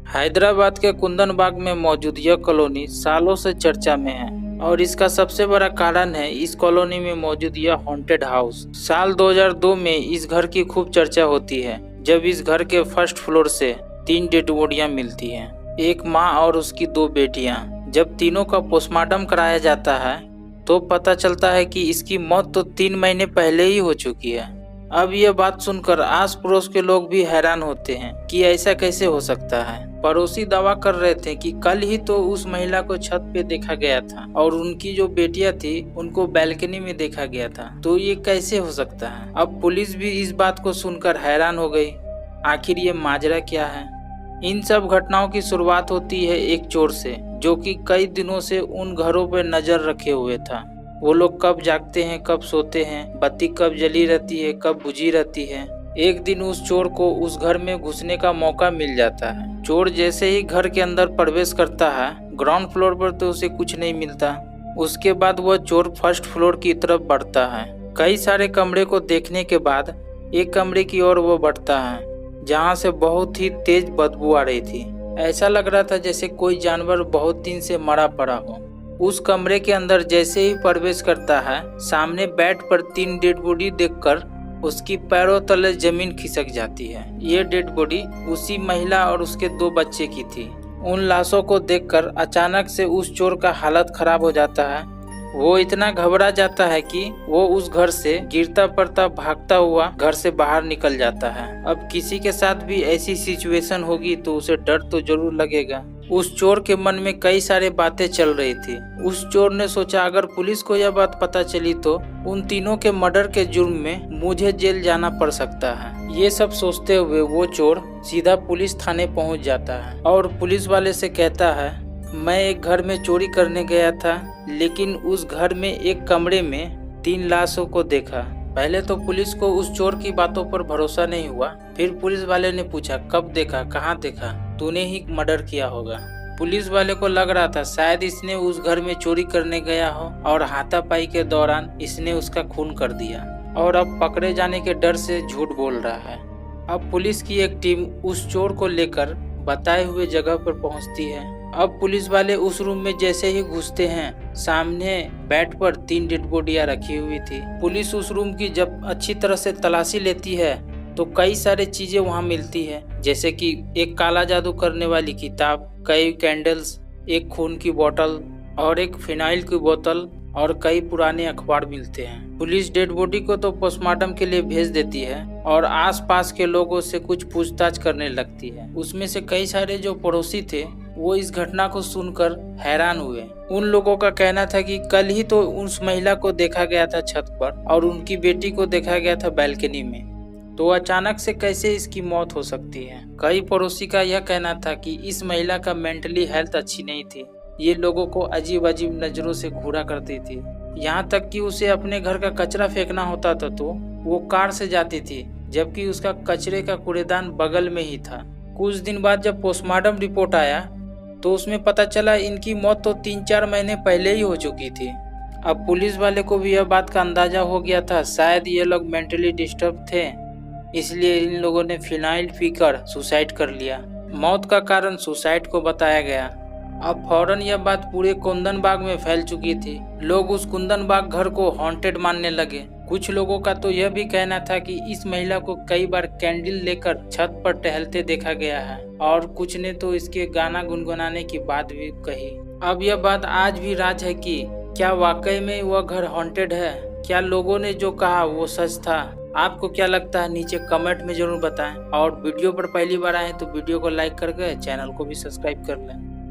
हैदराबाद के कुंदन बाग में मौजूद यह कॉलोनी सालों से चर्चा में है और इसका सबसे बड़ा कारण है इस कॉलोनी में मौजूद यह हॉन्टेड हाउस। साल 2002 में इस घर की खूब चर्चा होती है जब इस घर के फर्स्ट फ्लोर से 3 डेड बॉडियां मिलती हैं, एक माँ और उसकी 2 बेटियां। जब तीनों का पोस्टमार्टम कराया जाता है तो पता चलता है कि इसकी मौत तो 3 महीने पहले ही हो चुकी है। अब यह बात सुनकर आस पड़ोस के लोग भी हैरान होते हैं कि ऐसा कैसे हो सकता है। पड़ोसी दावा कर रहे थे कि कल ही तो उस महिला को छत पे देखा गया था और उनकी जो बेटियां थी उनको बैल्कनी में देखा गया था, तो ये कैसे हो सकता है। अब पुलिस भी इस बात को सुनकर हैरान हो गई, आखिर ये माजरा क्या है। इन सब घटनाओं की शुरुआत होती है एक चोर से, जो कि कई दिनों से उन घरों पर नजर रखे हुए था। वो लोग कब जागते हैं, कब सोते हैं, बत्ती कब जली रहती है, कब बुझी रहती है। एक दिन उस चोर को उस घर में घुसने का मौका मिल जाता है। चोर जैसे ही घर के अंदर प्रवेश करता है, ग्राउंड फ्लोर पर तो उसे कुछ नहीं मिलता। उसके बाद वह चोर फर्स्ट फ्लोर की तरफ बढ़ता है। कई सारे कमरे को देखने के बाद एक कमरे की ओर वो बढ़ता है जहाँ से बहुत ही तेज बदबू आ रही थी। ऐसा लग रहा था जैसे कोई जानवर बहुत दिन से मरा पड़ा हो। उस कमरे के अंदर जैसे ही प्रवेश करता है, सामने बेड पर 3 डेड बॉडी देखकर उसकी पैरों तले जमीन खिसक जाती है। ये डेड बॉडी उसी महिला और उसके 2 बच्चे की थी। उन लाशों को देखकर अचानक से उस चोर का हालत खराब हो जाता है। वो इतना घबरा जाता है कि वो उस घर से गिरता पड़ता भागता हुआ घर से बाहर निकल जाता है। अब किसी के साथ भी ऐसी सिचुएशन होगी तो उसे डर तो जरूर लगेगा। उस चोर के मन में कई सारे बातें चल रही थी। उस चोर ने सोचा अगर पुलिस को यह बात पता चली तो उन तीनों के मर्डर के जुर्म में मुझे जेल जाना पड़ सकता है। ये सब सोचते हुए वो चोर सीधा पुलिस थाने पहुंच जाता है और पुलिस वाले से कहता है, मैं एक घर में चोरी करने गया था, लेकिन उस घर में एक कमरे में 3 लाशों को देखा। पहले तो पुलिस को उस चोर की बातों पर भरोसा नहीं हुआ। फिर पुलिस वाले ने पूछा, कब देखा, कहाँ देखा, तूने ही मर्डर किया होगा। पुलिस वाले को लग रहा था शायद इसने उस घर में चोरी करने गया हो और हाथापाई के दौरान इसने उसका खून कर दिया और अब पकड़े जाने के डर से झूठ बोल रहा है। अब पुलिस की एक टीम उस चोर को लेकर बताए हुए जगह पर पहुंचती है। अब पुलिस वाले उस रूम में जैसे ही घुसते हैं, सामने बेड पर 3 डेड बॉडियां रखी हुई थी। पुलिस उस रूम की जब अच्छी तरह से तलाशी लेती है तो कई सारे चीजें वहां मिलती है, जैसे कि एक काला जादू करने वाली किताब, कई कैंडल्स, एक खून की बोतल और एक फिनाइल की बोतल और कई पुराने अखबार मिलते हैं। पुलिस डेड बॉडी को तो पोस्टमार्टम के लिए भेज देती है और आसपास के लोगों से कुछ पूछताछ करने लगती है। उसमें से कई सारे जो पड़ोसी थे वो इस घटना को सुनकर हैरान हुए। उन लोगों का कहना था कि कल ही तो उस महिला को देखा गया था छत पर और उनकी बेटी को देखा गया था बैल्कनी में, तो अचानक से कैसे इसकी मौत हो सकती है। कई पड़ोसी का यह कहना था कि इस महिला का मेंटली हेल्थ अच्छी नहीं थी, ये लोगों को अजीब अजीब नजरों से घूरा करती थी। यहाँ तक कि उसे अपने घर का कचरा फेंकना होता था तो वो कार से जाती थी, जबकि उसका कचरे का कूड़ेदान बगल में ही था। कुछ दिन बाद जब पोस्टमार्टम रिपोर्ट आया तो उसमें पता चला इनकी मौत तो 3-4 महीने पहले ही हो चुकी थी। अब पुलिस वाले को भी यह बात का अंदाजा हो गया था शायद ये लोग मेंटली डिस्टर्ब थे, इसलिए इन लोगों ने फिनाइल पीकर सुसाइड कर लिया। मौत का कारण सुसाइड को बताया गया। अब फौरन यह बात पूरे कुंदन बाग में फैल चुकी थी। लोग उस कुंदन बाग घर को हॉन्टेड मानने लगे। कुछ लोगों का तो यह भी कहना था कि इस महिला को कई बार कैंडल लेकर छत पर टहलते देखा गया है और कुछ ने तो इसके गाना गुनगुनाने की बात भी कही। अब यह बात आज भी राज है कि क्या वाकई में वह घर हॉन्टेड है, क्या लोगों ने जो कहा वो सच था। आपको क्या लगता है नीचे कमेंट में जरूर बताएं और वीडियो पर पहली बार आए तो वीडियो को लाइक करके चैनल को भी सब्सक्राइब कर लें।